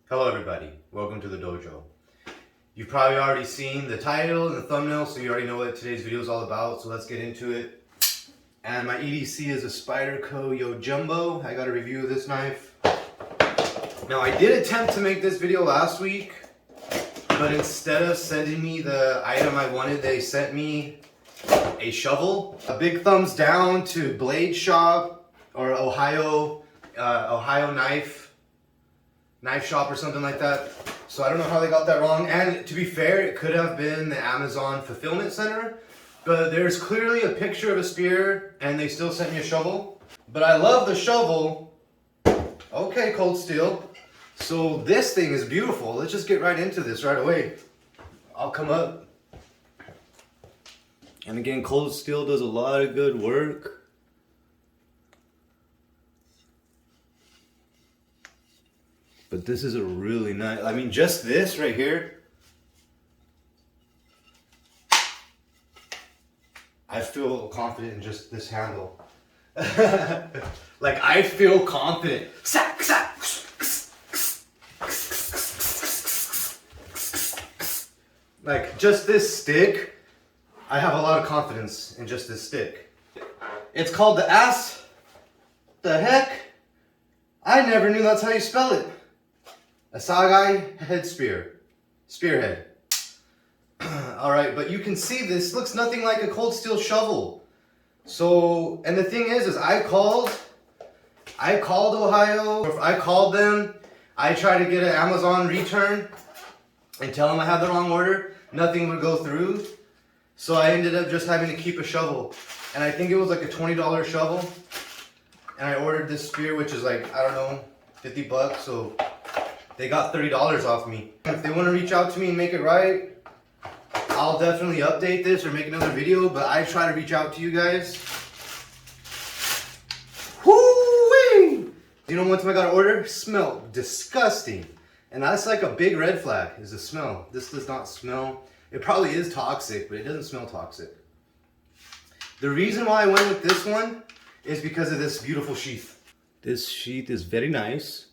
Hello everybody, welcome to the dojo. You've probably already seen the title and the thumbnail, so you already know what today's video is all about, so let's get into it. And my EDC is a Spyderco Yo Jumbo. I got a review of this knife. Now I did attempt to make this video last week, but instead of sending me the item I wanted, they sent me a shovel. A big thumbs down to Blade Shop or Ohio knife shop or something like that. So I don't know how they got that wrong. And to be fair, it could have been the Amazon fulfillment center, but there's clearly a picture of a spear and they still sent me a shovel. But I love the shovel. Okay, cold steel. So this thing is beautiful. Let's just get right into this right away. I'll come up. And again, cold steel does a lot of good work. But this is a really nice, I mean, just this right here, I feel confident in just this handle. Like, I feel confident. Like, just this stick, I have a lot of confidence in just this stick. It's called the Ass. The heck? I never knew that's how you spell it. Assegai head spearhead. Alright, but you can see this looks nothing like a cold steel shovel. So, and the thing is I called Ohio, I called them, I tried to get an Amazon return and tell them I had the wrong order. Nothing would go through. So I ended up just having to keep a shovel. And I think it was like a $20 shovel. And I ordered this spear, which is like, I don't know, 50 bucks, so they got $30 off me. If they want to reach out to me and make it right, I'll definitely update this or make another video, but I try to reach out to you guys. Whoo-wee! You know, one time I got an order, smelled disgusting. And that's like a big red flag, is the smell. This does not smell. It probably is toxic, but it doesn't smell toxic. The reason why I went with this one is because of this beautiful sheath. This sheath is very nice.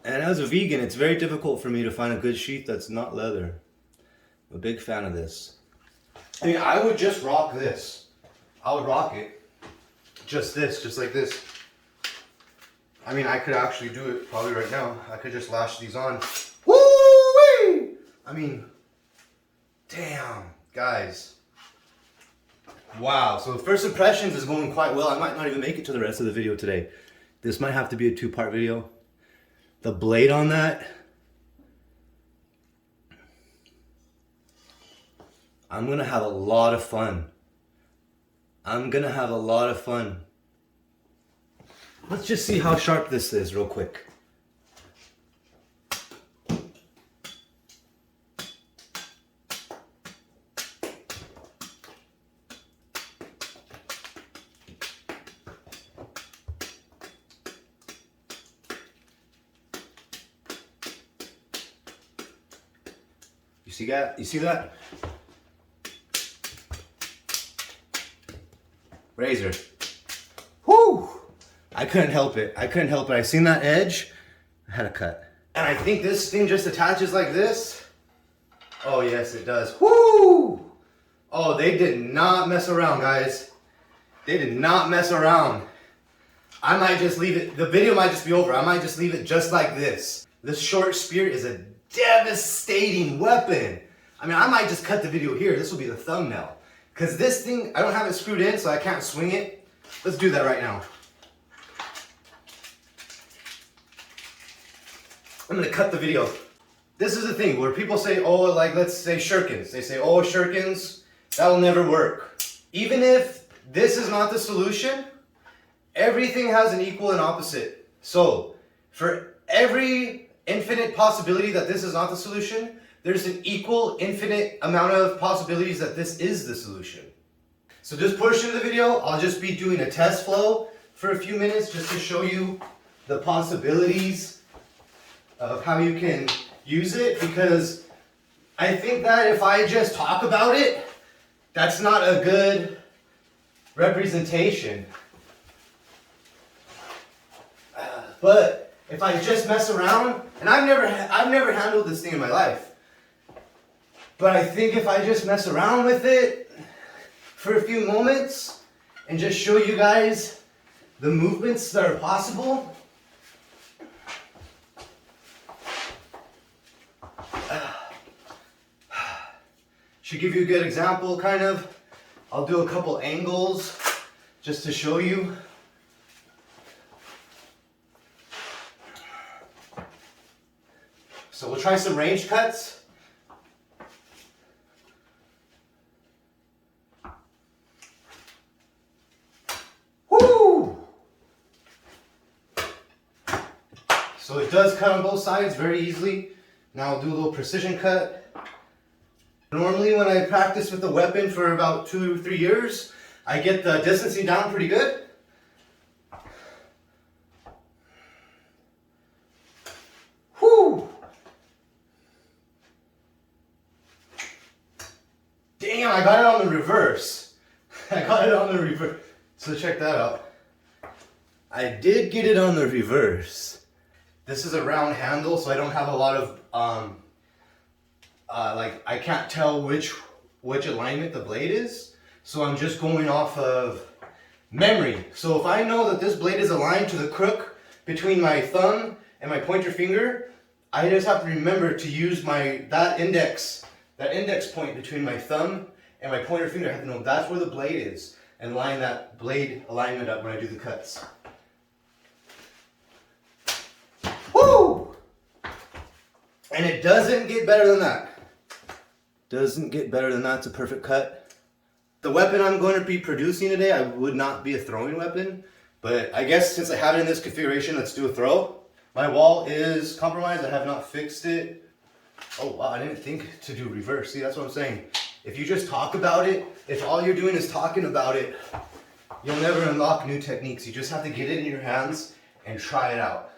And as a vegan, it's very difficult for me to find a good sheath that's not leather. I'm a big fan of this. I mean, I would just rock this. I would rock it. Just this, just like this. I mean, I could actually do it probably right now. I could just lash these on. Woo-wee! I mean, damn, guys. Wow, so the first impressions is going quite well. I might not even make it to the rest of the video today. This might have to be a two-part video. The blade on that, I'm gonna have a lot of fun. Let's just see how sharp this is real quick. You see that? You see that? Razor. Whoo! I couldn't help it. I seen that edge. I had to cut. And I think this thing just attaches like this. Oh yes, it does. Whoo! Oh, they did not mess around, guys. They did not mess around. I might just leave it. The video might just be over. I might just leave it just like this. This short spear is a devastating weapon. I mean, I might just cut the video here. This will be the thumbnail. Because this thing, I don't have it screwed in, so I can't swing it. Let's do that right now. I'm gonna cut the video. This is the thing where people say, oh, like let's say shurikens. They say, oh, shurikens, that'll never work. Even if this is not the solution, everything has an equal and opposite. So, for every infinite possibility that this is not the solution, there's an equal infinite amount of possibilities that this is the solution. So this portion of the video, I'll just be doing a test flow for a few minutes just to show you the possibilities of how you can use it, because I think that if I just talk about it, that's not a good representation. But if I just mess around, and I've never handled this thing in my life, but I think if I just mess around with it for a few moments and just show you guys the movements that are possible, should give you a good example, kind of. I'll do a couple angles just to show you. So we'll try some range cuts. Woo! So it does cut on both sides very easily. Now I'll do a little precision cut. Normally when I practice with the weapon for about 2 or 3 years, I get the distancing down pretty good. Whew! Damn, I got it on the reverse. I got it on the reverse. So check that out. I did get it on the reverse. This is a round handle, so I don't have a lot of like I can't tell which alignment the blade is, so I'm just going off of memory. So if I know that this blade is aligned to the crook between my thumb and my pointer finger, I just have to remember to use that index point between my thumb and my pointer finger. I have to know that's where the blade is and line that blade alignment up when I do the cuts. Woo! And it doesn't get better than that. Doesn't get better than that. It's a perfect cut. The weapon I'm going to be producing today, I would not be a throwing weapon, but I guess since I have it in this configuration, let's do a throw. My wall is compromised. I have not fixed it. Oh wow, I didn't think to do reverse. See, that's what I'm saying. If you just talk about it, if all you're doing is talking about it, you'll never unlock new techniques. You just have to get it in your hands and try it out.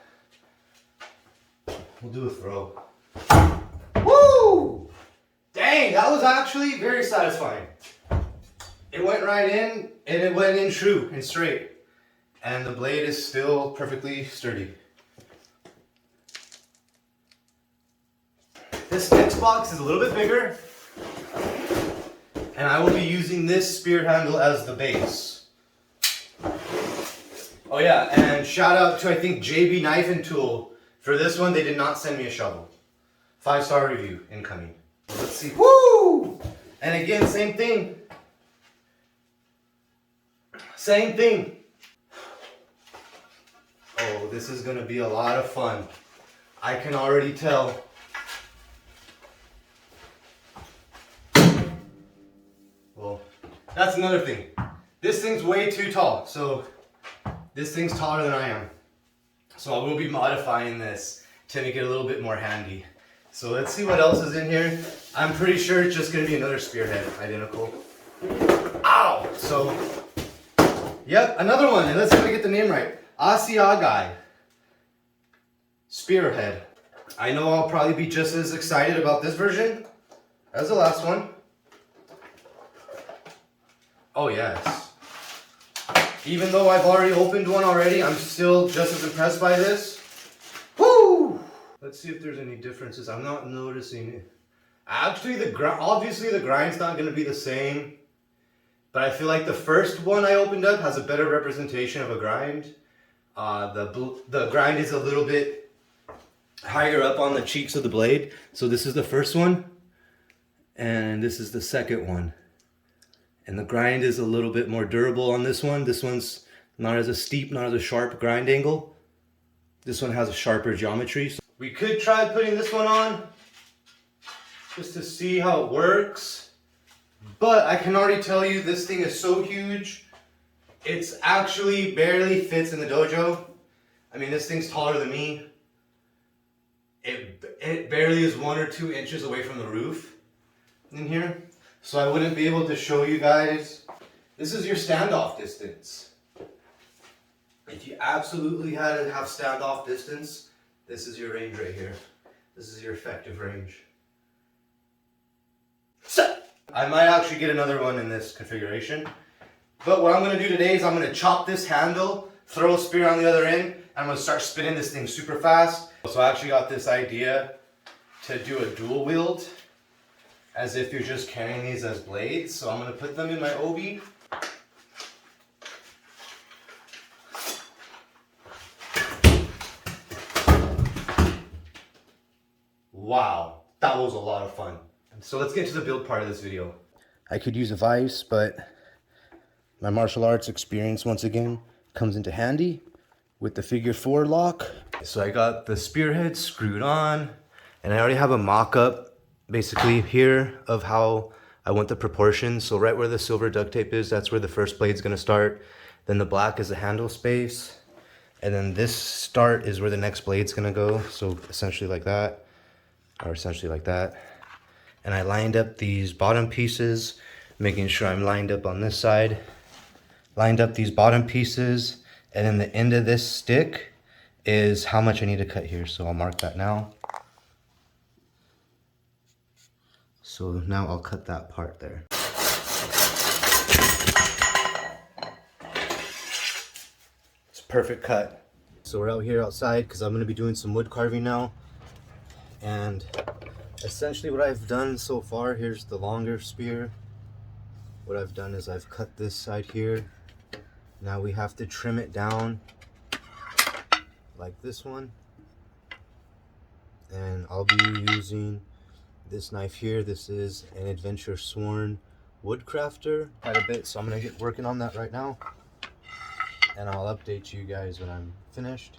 We'll do a throw. Woo! Dang, that was actually very satisfying. It went right in, and it went in true and straight. And the blade is still perfectly sturdy. This next box is a little bit bigger. And I will be using this spear handle as the base. Oh yeah, and shout out to I think JB Knife and Tool. For this one, they did not send me a shovel. 5-star review incoming. Let's see. Woo! And again, same thing. Same thing. Oh, this is gonna be a lot of fun. I can already tell. Well, that's another thing. This thing's way too tall. So this thing's taller than I am. So I will be modifying this to make it a little bit more handy. So let's see what else is in here. I'm pretty sure it's just gonna be another spearhead, identical. Ow! So, yep, another one, and let's see if I get the name right. Assegai. Spearhead. I know I'll probably be just as excited about this version as the last one. Oh yes. Even though I've already opened one already, I'm still just as impressed by this. Woo! Let's see if there's any differences. I'm not noticing it. Actually, obviously the grind's not going to be the same. But I feel like the first one I opened up has a better representation of a grind. The grind is a little bit higher up on the cheeks of the blade. So this is the first one. And this is the second one. And the grind is a little bit more durable on this one. This one's not as a steep, not as a sharp grind angle. This one has a sharper geometry. So we could try putting this one on just to see how it works. But I can already tell you this thing is so huge. It's actually barely fits in the dojo. I mean, this thing's taller than me. It barely is 1 or 2 inches away from the roof in here. So I wouldn't be able to show you guys. This is your standoff distance. If you absolutely had to have standoff distance, this is your range right here. This is your effective range. So, I might actually get another one in this configuration. But what I'm going to do today is I'm going to chop this handle, throw a spear on the other end, I'm gonna start spinning this thing super fast. So I actually got this idea to do a dual wield, as if you're just carrying these as blades. So I'm gonna put them in my obi. Wow, that was a lot of fun. So let's get to the build part of this video. I could use a vise, but my martial arts experience once again comes into handy with the figure 4 lock. So I got the spearhead screwed on, and I already have a mock-up basically here of how I want the proportions. So right where the silver duct tape is, that's where the first blade's gonna start. Then the black is the handle space. And then this start is where the next blade's gonna go. So essentially like that, or essentially like that. And I lined up these bottom pieces, making sure I'm lined up on this side. Lined up these bottom pieces, and then the end of this stick is how much I need to cut here. So I'll mark that now. So now I'll cut that part there. It's a perfect cut. So we're out here outside because I'm gonna be doing some wood carving now. And essentially what I've done so far, here's the longer spear. What I've done is I've cut this side here. Now we have to trim it down like this one. And I'll be using this knife here. This is an Adventure Sworn Woodcrafter quite a bit, so I'm gonna get working on that right now. And I'll update you guys when I'm finished.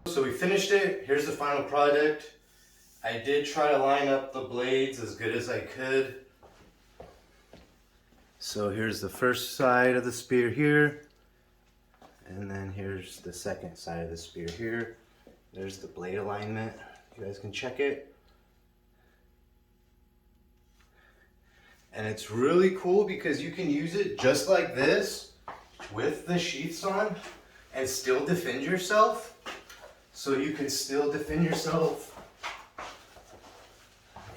So we finished it. Here's the final product. I did try to line up the blades as good as I could. So here's the first side of the spear here. And then here's the second side of the spear here. There's the blade alignment. You guys can check it. And it's really cool because you can use it just like this with the sheaths on and still defend yourself. So you can still defend yourself,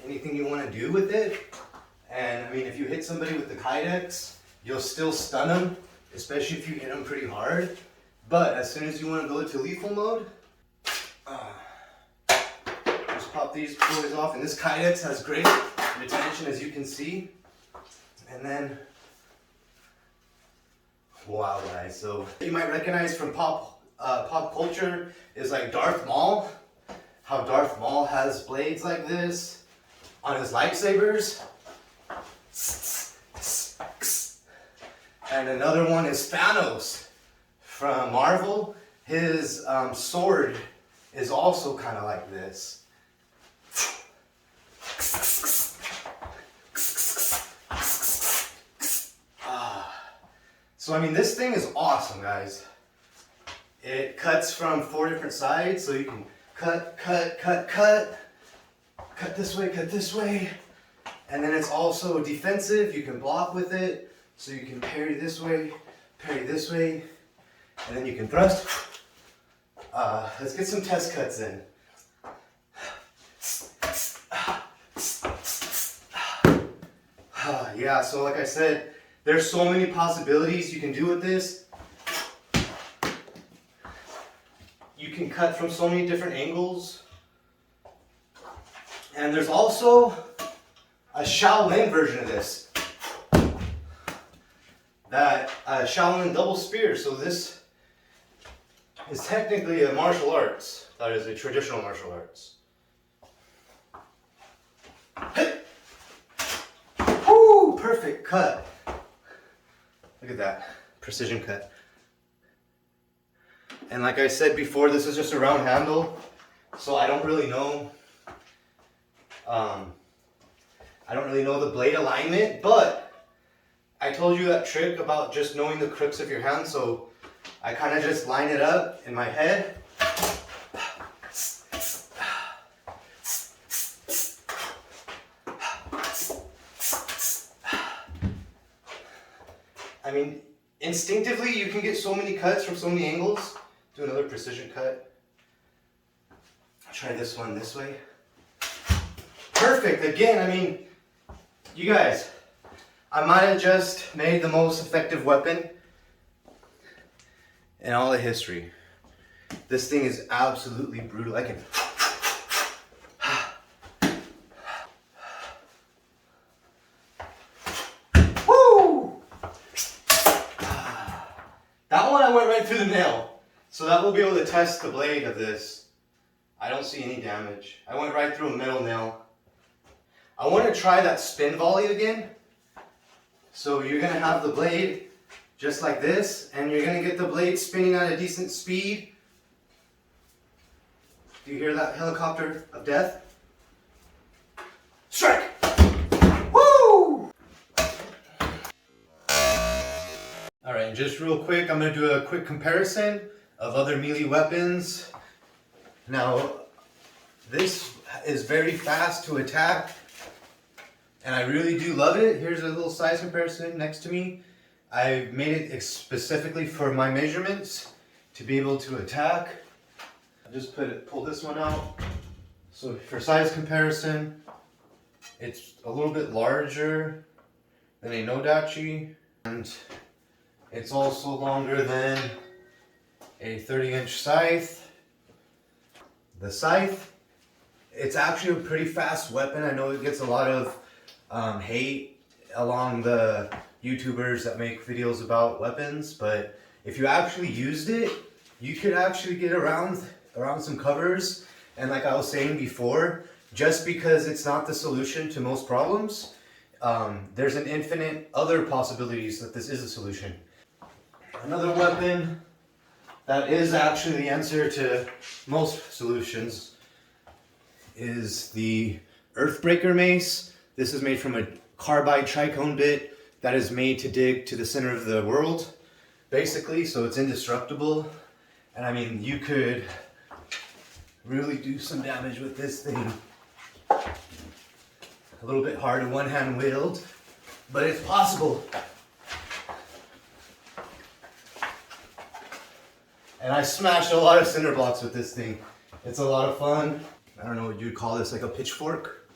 anything you want to do with it. And I mean, if you hit somebody with the Kydex, you'll still stun them, especially if you hit them pretty hard. But as soon as you want to go to lethal mode, just pop these boys off. And this Kydex has great retention, as you can see. And then, wow guys, so you might recognize from pop culture is like Darth Maul. How Darth Maul has blades like this on his lightsabers. And another one is Thanos from Marvel. His sword is also kind of like this. So I mean, this thing is awesome, guys. It cuts from 4 different sides, so you can cut this way, and then it's also defensive. You can block with it, so you can parry this way, and then you can thrust. Let's get some test cuts in. Yeah, so like I said, there's so many possibilities you can do with this. You can cut from so many different angles. And there's also a Shaolin version of this. That Shaolin double spear. So this is technically a martial arts. That is a traditional martial arts. Woo! Perfect cut. Look at that. Precision cut. And like I said before, this is just a round handle, so I don't really know. I don't really know the blade alignment, but I told you that trick about just knowing the crooks of your hand, so I kind of just line it up in my head. I mean, instinctively you can get so many cuts from so many angles. Do another precision cut. I'll try this one this way. Perfect. Again, I mean, you guys, I might have just made the most effective weapon in all of history. This thing is absolutely brutal. I can... Woo! That one I went right through the nail. So that will be able to test the blade of this. I don't see any damage. I went right through a metal nail. I want to try that spin volley again. So you're going to have the blade just like this, and you're going to get the blade spinning at a decent speed. Do you hear that helicopter of death? Strike! Woo! Alright, and just real quick, I'm going to do a quick comparison of other melee weapons. Now, this is very fast to attack, and I really do love it. Here's a little size comparison next to me. I made it specifically for my measurements to be able to attack. I just pull this one out. So for size comparison, it's a little bit larger than a Nodachi, and it's also longer than a 30-inch scythe. The scythe, it's actually a pretty fast weapon. I know it gets a lot of hate along the YouTubers that make videos about weapons, but if you actually used it, you could actually get around some covers. And like I was saying before, just because it's not the solution to most problems, there's an infinite other possibilities that this is a solution. Another weapon that is actually the answer to most solutions is the Earthbreaker mace. This is made from a carbide tricone bit that is made to dig to the center of the world, basically, so it's indestructible. And I mean, you could really do some damage with this thing. A little bit hard to one-hand wield, but it's possible. And I smashed a lot of cinder blocks with this thing. It's a lot of fun. I don't know what you'd call this, like a pitchfork.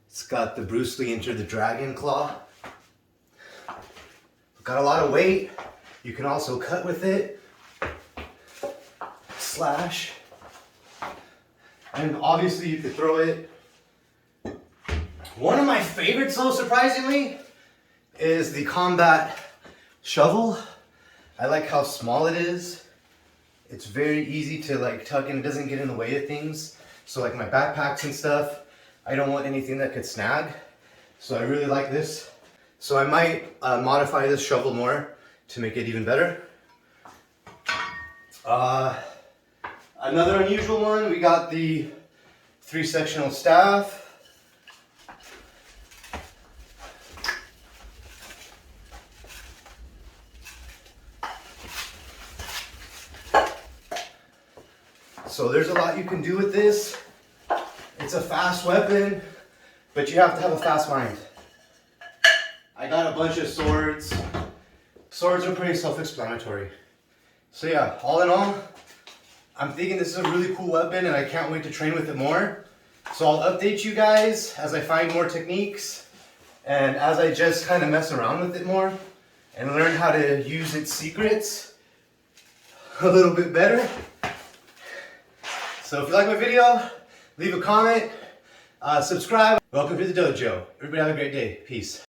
It's got the Bruce Lee Enter the Dragon claw. Got a lot of weight. You can also cut with it. Slash. And obviously you could throw it. One of my favorites, though, surprisingly, is the combat shovel. I like how small it is. It's very easy to like tuck in. It doesn't get in the way of things. So like my backpacks and stuff, I don't want anything that could snag. So I really like this. So I might modify this shovel more to make it even better. Another unusual one, we got the 3-sectional staff. So there's a lot you can do with this. It's a fast weapon, but you have to have a fast mind. I got a bunch of swords. Swords are pretty self-explanatory. So yeah, all in all, I'm thinking this is a really cool weapon and I can't wait to train with it more. So I'll update you guys as I find more techniques and as I just kind of mess around with it more and learn how to use its secrets a little bit better. So if you like my video, leave a comment, subscribe. Welcome to the dojo. Everybody have a great day. Peace.